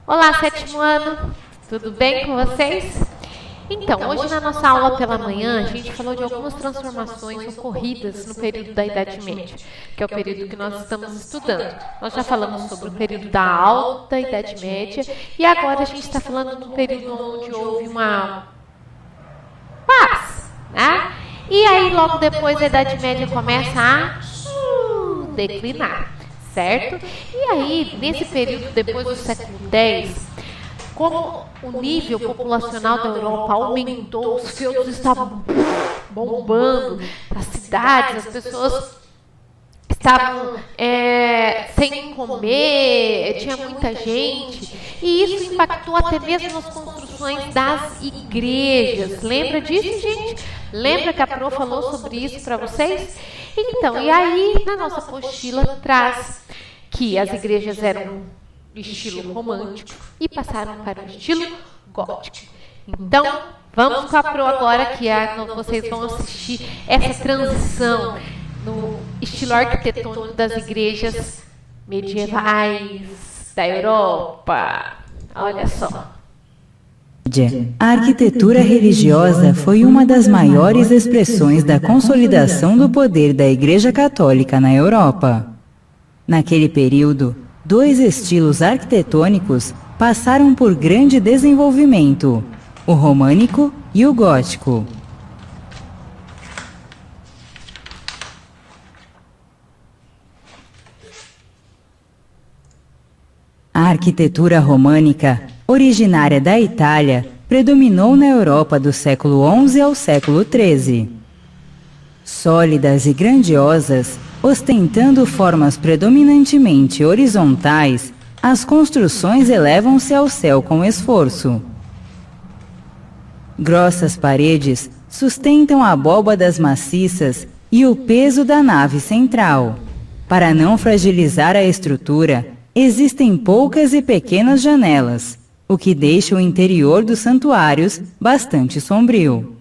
Olá, sétimo ano, tudo bem com vocês? Então, hoje na nossa aula pela manhã, a gente falou de algumas transformações ocorridas no período da Idade Média, que é o período que nós estamos estudando. Nós já falamos sobre o período da Alta Idade Média e agora a gente está falando do período onde houve uma paz, né? E aí, logo depois, a Idade Média começa a declinar, certo? E aí, nesse período, depois do século X, como o nível populacional da Europa aumentou, os feudos estavam bombando, as cidades, as pessoas estavam sem comer, tinha muita gente, e isso impactou até mesmo nas construções das igrejas. Lembra disso, gente? Lembra que a Pro falou sobre isso para vocês? Então, e aí, na nossa apostila, traz que as igrejas eram do estilo romântico e passaram para o estilo gótico. Então, vamos com a Pro agora, que vocês vão assistir essa transição no estilo arquitetônico das igrejas medievais da Europa. Olha só. A arquitetura religiosa foi uma das maiores expressões da consolidação do poder da Igreja Católica na Europa. Naquele período, dois estilos arquitetônicos passaram por grande desenvolvimento: o românico e o gótico. A arquitetura românica, originária da Itália, predominou na Europa do século XI ao século XIII. Sólidas e grandiosas, ostentando formas predominantemente horizontais, as construções elevam-se ao céu com esforço. Grossas paredes sustentam abóbadas maciças e o peso da nave central. Para não fragilizar a estrutura, existem poucas e pequenas janelas, o que deixa o interior dos santuários bastante sombrio.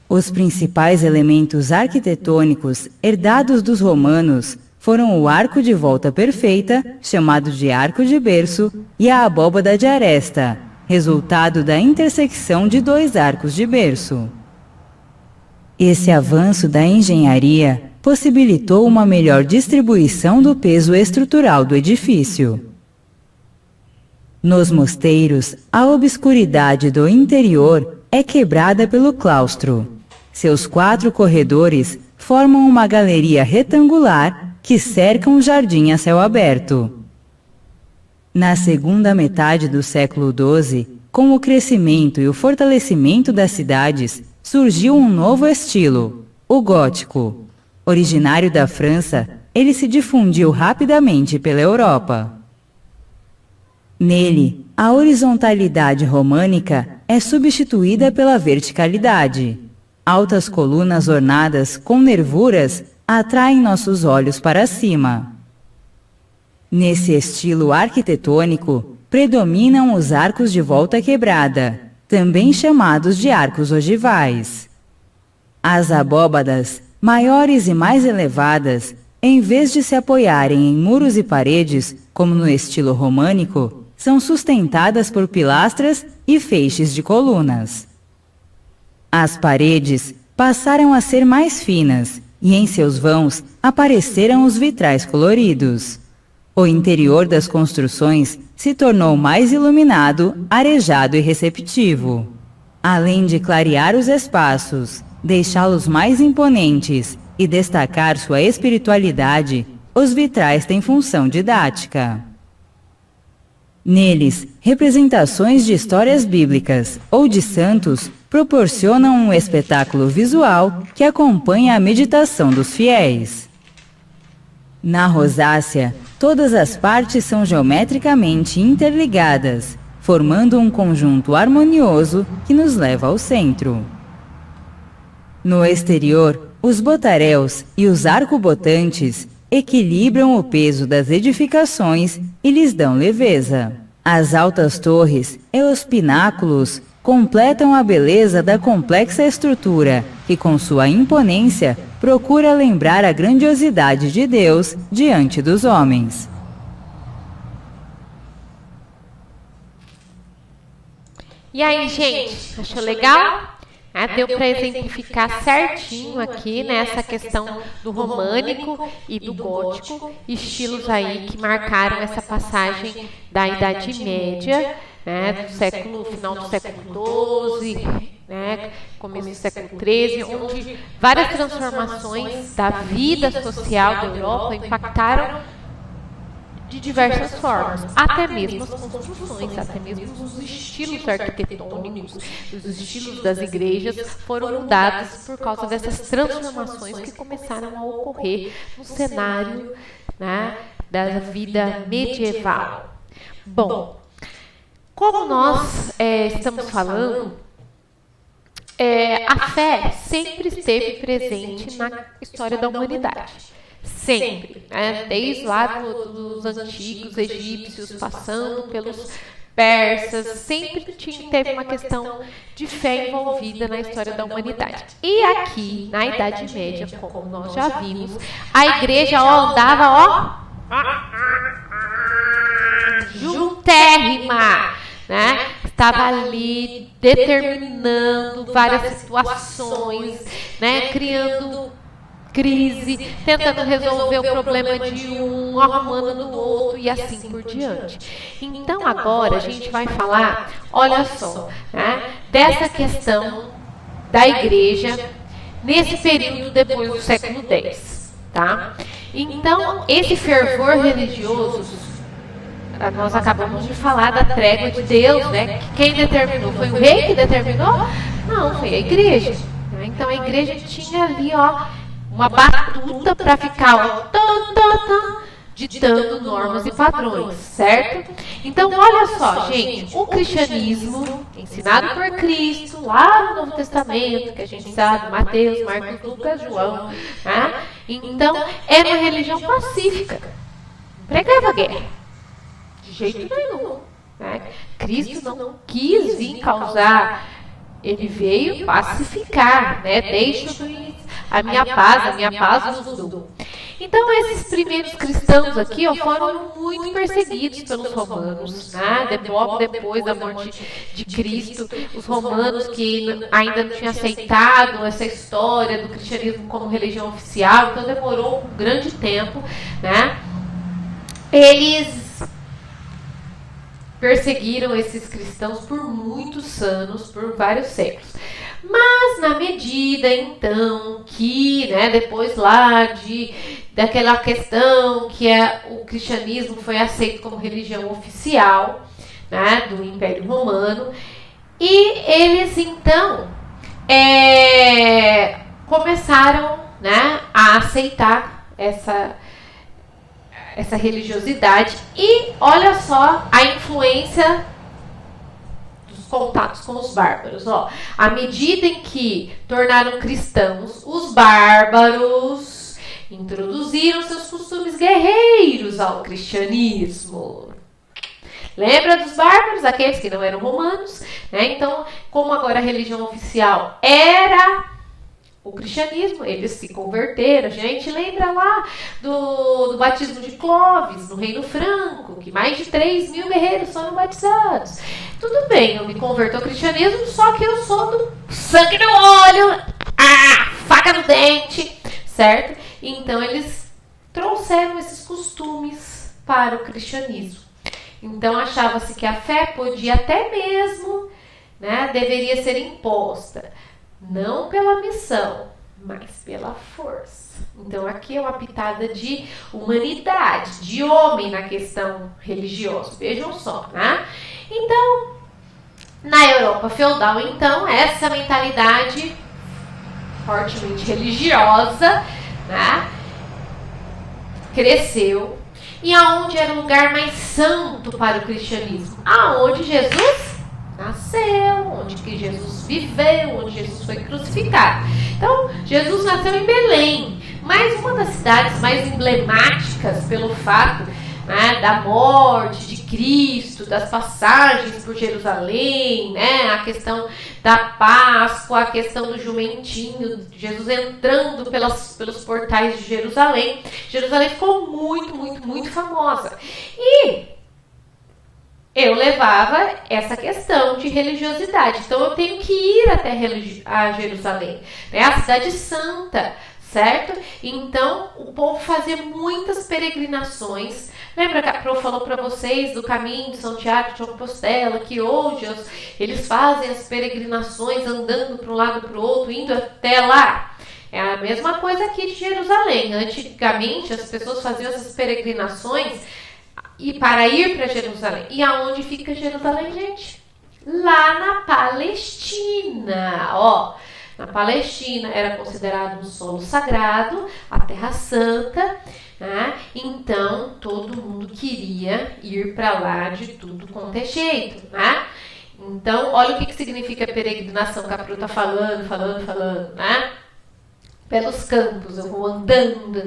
Os principais elementos arquitetônicos herdados dos romanos foram o arco de volta perfeita, chamado de arco de berço, e a abóbada de aresta, resultado da intersecção de dois arcos de berço. Esse avanço da engenharia possibilitou uma melhor distribuição do peso estrutural do edifício. Nos mosteiros, a obscuridade do interior é quebrada pelo claustro. Seus 4 corredores formam uma galeria retangular que cerca um jardim a céu aberto. Na segunda metade do século XII, com o crescimento e o fortalecimento das cidades, surgiu um novo estilo, o gótico. Originário da França, ele se difundiu rapidamente pela Europa. Nele, a horizontalidade românica é substituída pela verticalidade. Altas colunas ornadas com nervuras atraem nossos olhos para cima. Nesse estilo arquitetônico, predominam os arcos de volta quebrada, também chamados de arcos ogivais. As abóbadas, maiores e mais elevadas, em vez de se apoiarem em muros e paredes, como no estilo românico, são sustentadas por pilastras e feixes de colunas. As paredes passaram a ser mais finas e em seus vãos apareceram os vitrais coloridos. O interior das construções se tornou mais iluminado, arejado e receptivo. Além de clarear os espaços, deixá-los mais imponentes e destacar sua espiritualidade, os vitrais têm função didática. Neles, representações de histórias bíblicas ou de santos proporcionam um espetáculo visual que acompanha a meditação dos fiéis. Na rosácea, todas as partes são geometricamente interligadas, formando um conjunto harmonioso que nos leva ao centro. No exterior, os botaréus e os arcobotantes equilibram o peso das edificações e lhes dão leveza. As altas torres e os pináculos completam a beleza da complexa estrutura, que com sua imponência procura lembrar a grandiosidade de Deus diante dos homens. E aí, gente, achou legal? Deu para exemplificar certinho aqui, né, essa questão do românico e do gótico, estilos aí que marcaram essa passagem da Idade Média, né, do final do século XII, né, começo do século XIII, onde várias transformações da vida social da Europa impactaram de diversas formas, até mesmo as construções, até mesmo os estilos arquitetônicos, os estilos das igrejas foram mudados por causa dessas transformações que começaram a ocorrer no cenário, né, da vida medieval. Bom, como nós estamos falando, a fé sempre esteve presente na história da humanidade. Sempre, né? Desde lá dos antigos egípcios, passando pelos persas, sempre teve uma questão de fé envolvida na história da humanidade. E aqui, na Idade Média, como nós já vimos, a igreja andava, juntérrima, né? Estava ali determinando várias situações, né? Criando crise, tentando resolver o problema de um, arrumando do outro e assim por diante. Então agora a gente vai falar, olha só, né, dessa questão da igreja nesse período depois do século X, tá? Então esse fervor religioso, nós acabamos de falar da trégua de Deus, né? Quem determinou? Foi o rei que determinou? Não, foi a igreja. Então a igreja tinha ali, uma batuta para ficar ditando normas e padrões, certo? Então, olha só, gente, o cristianismo, ensinado por Cristo, lá no Novo Testamento, que a gente sabe, Mateus, Marcos, Lucas, João, né? Então, era uma religião pacífica, não pregava guerra, de jeito nenhum, né? Cristo não quis vir causar, ele veio pacificar, né? Deixa a minha paz vos dou. Então, esses primeiros cristãos aqui foram muito perseguidos pelos romanos, né? Depois da morte de Cristo, os romanos que ainda não tinham aceitado essa história do cristianismo como religião oficial, então demorou um grande tempo, né? Eles perseguiram esses cristãos por muitos anos, por vários séculos. Mas na medida, então, que, né, depois lá daquela questão que o cristianismo foi aceito como religião oficial, né, do Império Romano, e eles, então, começaram, né, a aceitar essa religiosidade. E olha só a influência contatos com os bárbaros. À medida em que tornaram cristãos, os bárbaros introduziram seus costumes guerreiros ao cristianismo. Lembra dos bárbaros, aqueles que não eram romanos, né? Então, como agora a religião oficial era o cristianismo, eles se converteram. A gente lembra lá do batismo de Clovis, no Reino Franco, que mais de 3.000 guerreiros foram batizados. Tudo bem, eu me converto ao cristianismo, só que eu sou do sangue no olho, faca no dente, certo? Então eles trouxeram esses costumes para o cristianismo. Então achava-se que a fé podia até mesmo, né, deveria ser imposta. Não pela missão, mas pela força. Então aqui é uma pitada de humanidade, de homem na questão religiosa. Vejam só, né? Então, na Europa feudal, então, essa mentalidade fortemente religiosa, né, cresceu. E aonde era o lugar mais santo para o cristianismo? Aonde Jesus nasceu, onde que Jesus viveu, onde Jesus foi crucificado. Então, Jesus nasceu em Belém, mas uma das cidades mais emblemáticas pelo fato, né, da morte de Cristo, das passagens por Jerusalém, né, a questão da Páscoa, a questão do jumentinho, Jesus entrando pelos portais de Jerusalém. Jerusalém ficou muito, muito, muito famosa. E eu levava essa questão de religiosidade. Então, eu tenho que ir até a Jerusalém, né? A cidade santa, certo? Então, o povo fazia muitas peregrinações. Lembra que a Pro falou para vocês do caminho de São Tiago de Compostela, que hoje eles fazem as peregrinações andando para um lado para o outro, indo até lá? É a mesma coisa aqui de Jerusalém. Antigamente, as pessoas faziam essas peregrinações e para ir para Jerusalém. E aonde fica Jerusalém, gente? Lá na Palestina, ó. Na Palestina era considerado um solo sagrado, a Terra Santa, né? Então todo mundo queria ir para lá de tudo quanto é jeito, né? Então, olha o que significa peregrinação, que a Pro tá falando, né? Pelos campos, eu vou andando,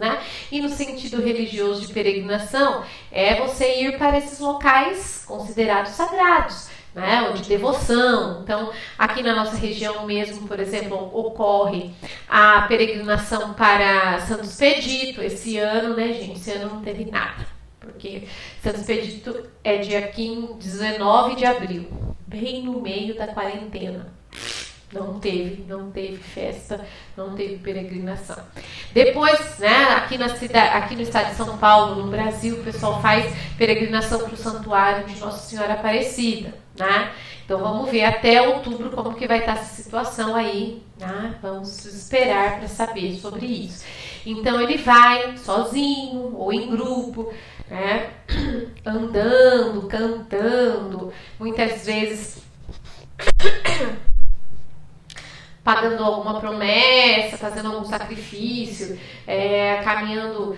né? E no sentido religioso de peregrinação, é você ir para esses locais considerados sagrados, né? Ou de devoção. Então, aqui na nossa região mesmo, por exemplo, ocorre a peregrinação para Santo Expedito. Esse ano, né, gente? Esse ano não teve nada, porque Santo Expedito é dia 19 de abril, bem no meio da quarentena. Não teve festa, não teve peregrinação. Depois, né, aqui no estado de São Paulo, no Brasil, o pessoal faz peregrinação para o santuário de Nossa Senhora Aparecida, né? Então vamos ver até outubro como que vai estar essa situação aí, né? Vamos esperar para saber sobre isso. Então ele vai sozinho ou em grupo, né? Andando, cantando, muitas vezes pagando alguma promessa, fazendo algum sacrifício, caminhando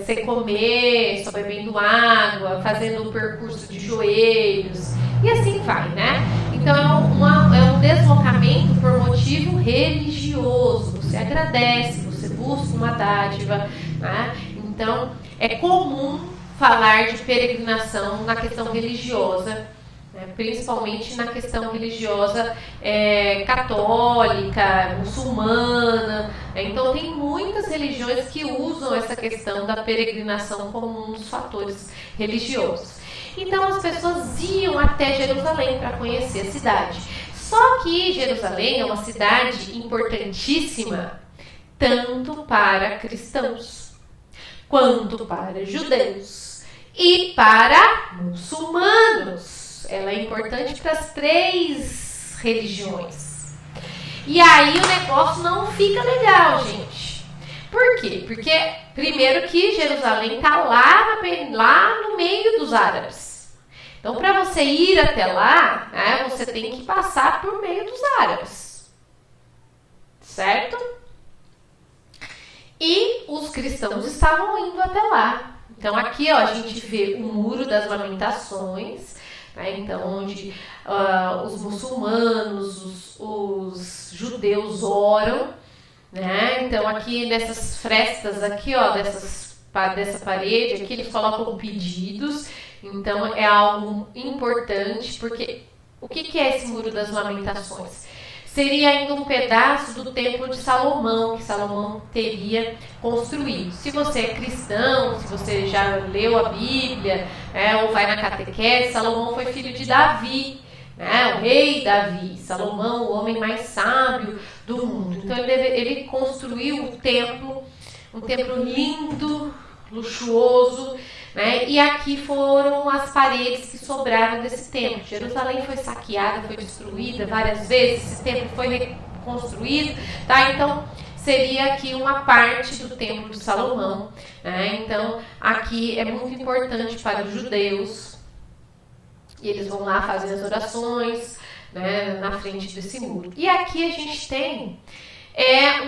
sem comer, só bebendo água, fazendo um percurso de joelhos, e assim vai, né? Então é um deslocamento por motivo religioso. Você agradece, você busca uma dádiva, né? Então é comum falar de peregrinação na questão religiosa, principalmente na questão religiosa católica, muçulmana. Então tem muitas religiões que usam essa questão da peregrinação como um dos fatores religiosos. Então as pessoas iam até Jerusalém para conhecer a cidade. Só que Jerusalém é uma cidade importantíssima tanto para cristãos quanto para judeus e para muçulmanos. Ela é importante para as 3 religiões. E aí o negócio não fica legal, gente. Por quê? Porque, primeiro, que Jerusalém está lá no meio dos árabes. Então, para você ir até lá, né, você tem que passar por meio dos árabes. Certo? E os cristãos estavam indo até lá. Então, aqui ó, a gente vê o Muro das Lamentações. Então, onde os muçulmanos, os judeus oram, né? Então, aqui nessas frestas aqui, ó, dessa parede aqui, eles colocam pedidos. Então, é algo importante, porque o que é esse Muro das Lamentações? Seria ainda um pedaço do Templo de Salomão, que Salomão teria construído. Se você é cristão, se você já leu a Bíblia, ou vai na catequese, Salomão foi filho de Davi, né, o rei Davi. Salomão, o homem mais sábio do mundo. Então ele construiu um templo lindo, luxuoso, né? E aqui foram as paredes que sobraram desse templo. Jerusalém foi saqueada, foi destruída várias vezes, esse templo foi reconstruído, tá? Então seria aqui uma parte do templo de Salomão, né? Então aqui é muito importante para os judeus, e eles vão lá fazer as orações, né, na frente desse muro. E aqui a gente tem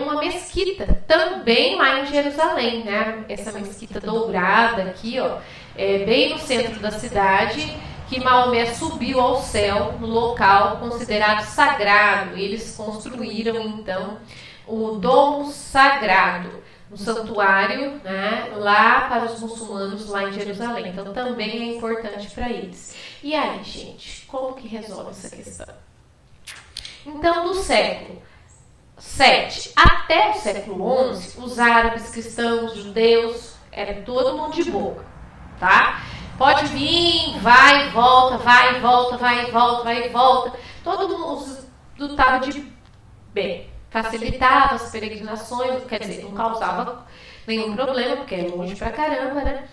uma mesquita, também lá em Jerusalém, né? Essa mesquita dourada aqui, ó, bem no centro da cidade, que Maomé subiu ao céu, no local considerado sagrado. Eles construíram, então, o Domo Sagrado, um santuário, né, lá para os muçulmanos, lá em Jerusalém. Então, também é importante para eles. E aí, gente, como que resolve essa questão? Então, do século 7 até o século 11, os árabes, cristãos, judeus, era todo mundo de boa. tá? Pode vir, vai e volta, vai e volta, vai e volta, vai e volta. Todo mundo estava de bem, facilitava as peregrinações, quer dizer, não causava nenhum problema, porque é longe pra caramba, né?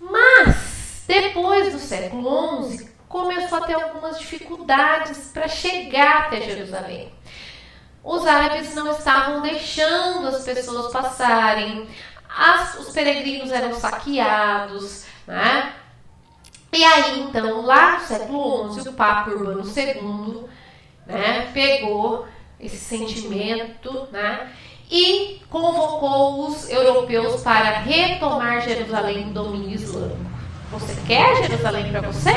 Mas, depois do século XI, começou a ter algumas dificuldades para chegar até Jerusalém. Os árabes não estavam deixando as pessoas passarem, os peregrinos eram saqueados, né? E aí, então, lá no século XI, o Papa Urbano II, né, pegou esse sentimento, né, e convocou os europeus para retomar Jerusalém do domínio islâmico. Você quer Jerusalém para você?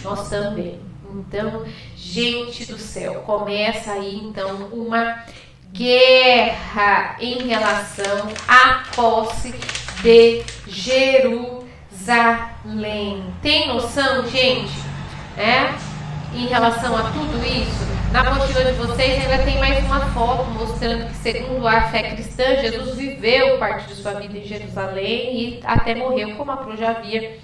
Nós também. Então, gente do céu, começa aí então uma guerra em relação à posse de Jerusalém. Tem noção, gente? Em relação a tudo isso? Na apostila de vocês ainda tem mais uma foto mostrando que, segundo a fé cristã, Jesus viveu parte de sua vida em Jerusalém e até morreu, como a Pro já havia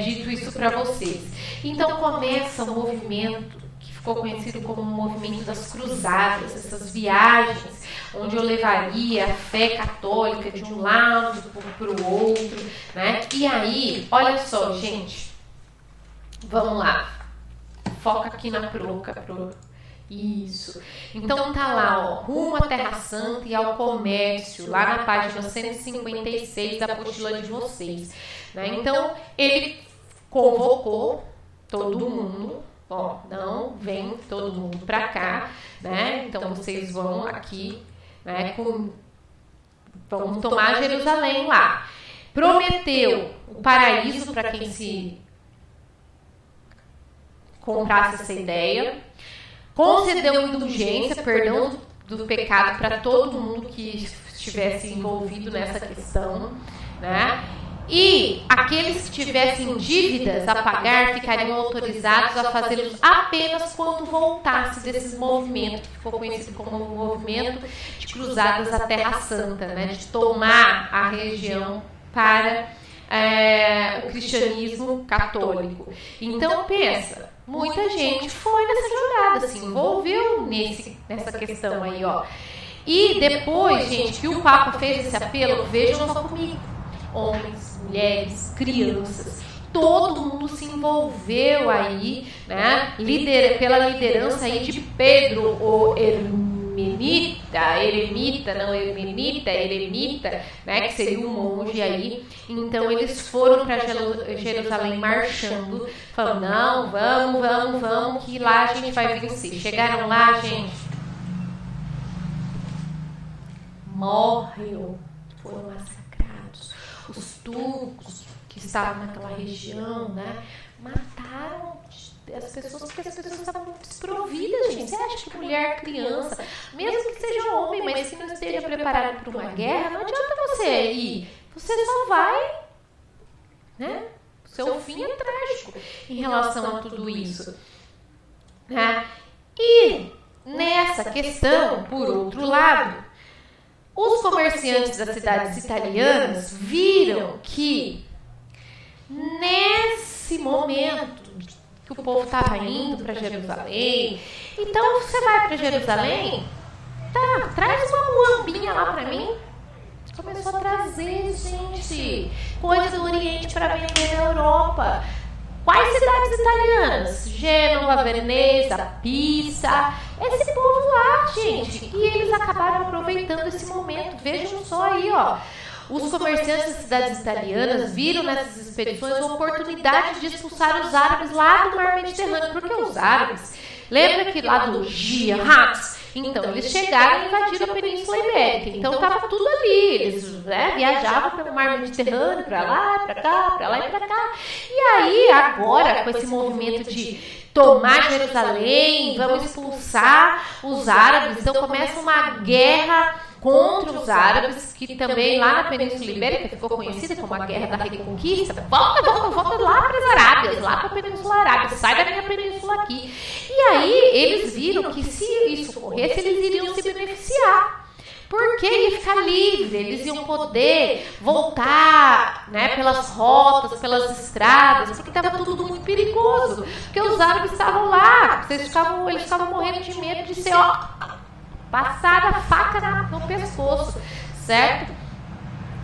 dito isso para vocês. Então começa um movimento que ficou conhecido como o movimento das cruzadas, essas viagens onde eu levaria a fé católica de um lado para o outro, né? E aí, olha só, gente, vamos lá, foca aqui na Pro. Isso. Então tá lá, ó, rumo à Terra Santa e ao comércio, lá na página 156 da apostila de vocês, né? Então ele convocou todo mundo, ó, não vem todo mundo pra cá, né? Então vocês vão aqui, né? Vamos tomar Jerusalém lá. Prometeu o paraíso para quem se comprasse essa ideia. Concedeu indulgência, perdão do pecado para todo mundo que estivesse envolvido nessa questão, né? E aqueles que tivessem dívidas a pagar ficariam autorizados a fazê-los apenas quando voltasse desse movimento, que ficou conhecido como o movimento de cruzadas à Terra Santa, né? De tomar a região para o cristianismo católico. Então pensa, muita gente foi nessa jogada, se envolveu nessa questão aí, ó. E depois, gente, que o Papa fez esse apelo, vejam só comigo, homens, mulheres, crianças, todo mundo se envolveu aí, né, pela liderança aí de Pedro, o eremita, né, que seria um monge aí. Então eles foram para Jerusalém marchando, falando, não, vamos, que lá a gente vai vencer. Chegaram lá, gente, foram massacrados. Os turcos que estavam naquela região, né, mataram as pessoas porque as pessoas estavam desprovidas, gente. Você acha que mulher, criança, mesmo que seja homem, mas que não esteja preparado para uma guerra, não adianta você ir. Você só vai, né? O seu fim é trágico em relação a tudo isso, né? E nessa questão, por outro lado, os comerciantes das cidades italianas viram que nesse momento que o povo estava indo para Jerusalém, então você vai para Jerusalém, tá, traz uma muambinha lá para mim. Começou a trazer, gente, coisa do Oriente para vender na Europa. Quais cidades italianas? Gênova, Veneza, Pisa, esse povo lá, gente. E eles acabaram aproveitando esse momento. Vejam só aí, ó. Os comerciantes das cidades italianas viram nessas expedições a oportunidade de expulsar os árabes lá do mar Mediterrâneo. Porque os árabes, lembra que lá do Jihad, então eles chegaram e invadiram a Península Ibérica. Então estava tudo ali. Eles viajavam pelo mar Mediterrâneo, para lá, para cá, para lá e para cá. E aí, agora, com esse movimento de tomar Jerusalém, vamos expulsar os árabes, então começa uma guerra contra os árabes, que também lá na Península Ibérica ficou conhecida como a Guerra da Reconquista. Volta lá para as Arábias, lá para a Península Arábia, sai da minha península aqui. E aí eles viram que se isso ocorresse, eles iriam se beneficiar. porque ia ficar livre, eles iam poder voltar, né, pelas rotas, pelas estradas, porque estava tudo muito perigoso, porque os árabes estavam lá, eles ficavam morrendo de medo de ser, passada a faca no pescoço, certo?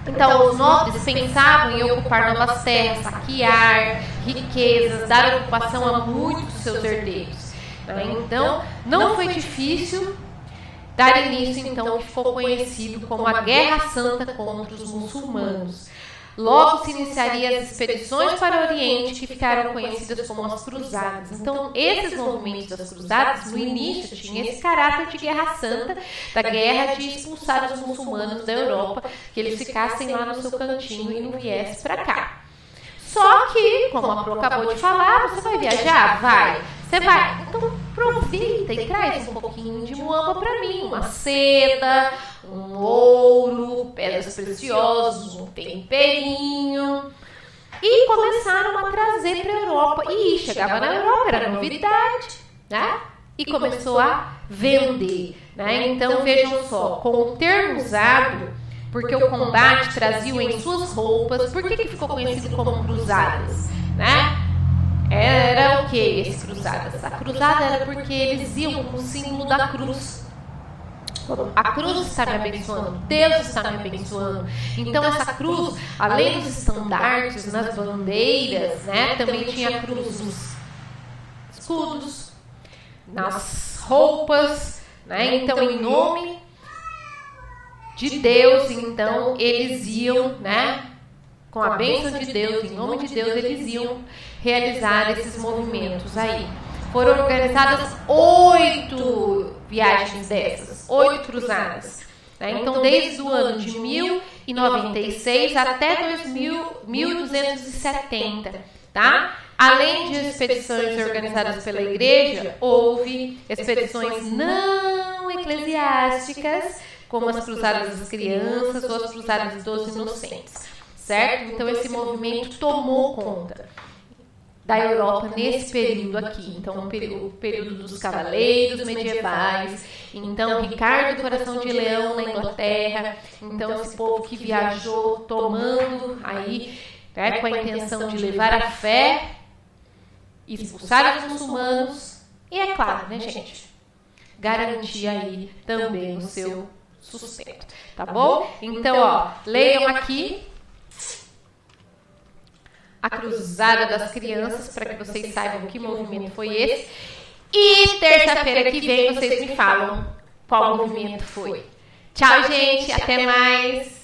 Então, os nobres pensavam em ocupar novas terras, saquear riquezas, dar ocupação a muitos dos seus herdeiros. Então, não foi difícil dar início, então, ao que ficou conhecido como a Guerra Santa contra os muçulmanos. Logo se iniciaria as expedições para o Oriente, que ficaram conhecidas como as Cruzadas. Então, esses movimentos das Cruzadas, no início, tinham esse caráter de Guerra Santa, da guerra de expulsar os muçulmanos da Europa, que eles ficassem lá no seu cantinho e não viessem para cá. Só que, como a Pro acabou de falar, você vai viajar? Vai. Você vai. Então, aproveita e traz um pouquinho de muamba para mim. Uma seda, um ouro, pedras preciosas, um temperinho. E começaram a trazer para a Europa. E chegava na Europa, era novidade, né? E começou a vender, né? Então, vejam só, com o termo usado, porque o combate trazia em suas roupas. Por que ficou conhecido como cruzadas, né? Era o que esse cruzadas? A cruzada era porque eles iam com o símbolo da cruz. A cruz está me abençoando, Deus está me abençoando. Então essa cruz, além dos estandartes, nas bandeiras, né, também tinha a cruz nos escudos, nas roupas, né? Então em nome de Deus, então eles iam, né, com a bênção de Deus, em nome de Deus, eles iam realizar esses movimentos aí. Foram organizadas 8 viagens dessas, 8 cruzadas. Né? Então, desde o ano de 1096 até 1270, tá? Além de expedições organizadas pela igreja, houve expedições não eclesiásticas, como as cruzadas das crianças ou as cruzadas dos inocentes, certo? Então, esse movimento tomou conta da Europa nesse período aqui. Então, o período dos cavaleiros medievais. Então, Ricardo Coração de Leão na Inglaterra. Então, esse povo que viajou tomando aí, né, com a intenção de levar a fé, expulsar os muçulmanos e, é claro, né, gente, garantir aí também o seu sustento. Tá bom? Então, ó, leiam aqui a Cruzada das Crianças, para que vocês saibam que movimento foi esse. E terça-feira que vem vocês me falam qual movimento foi. Tchau, gente. Até mais.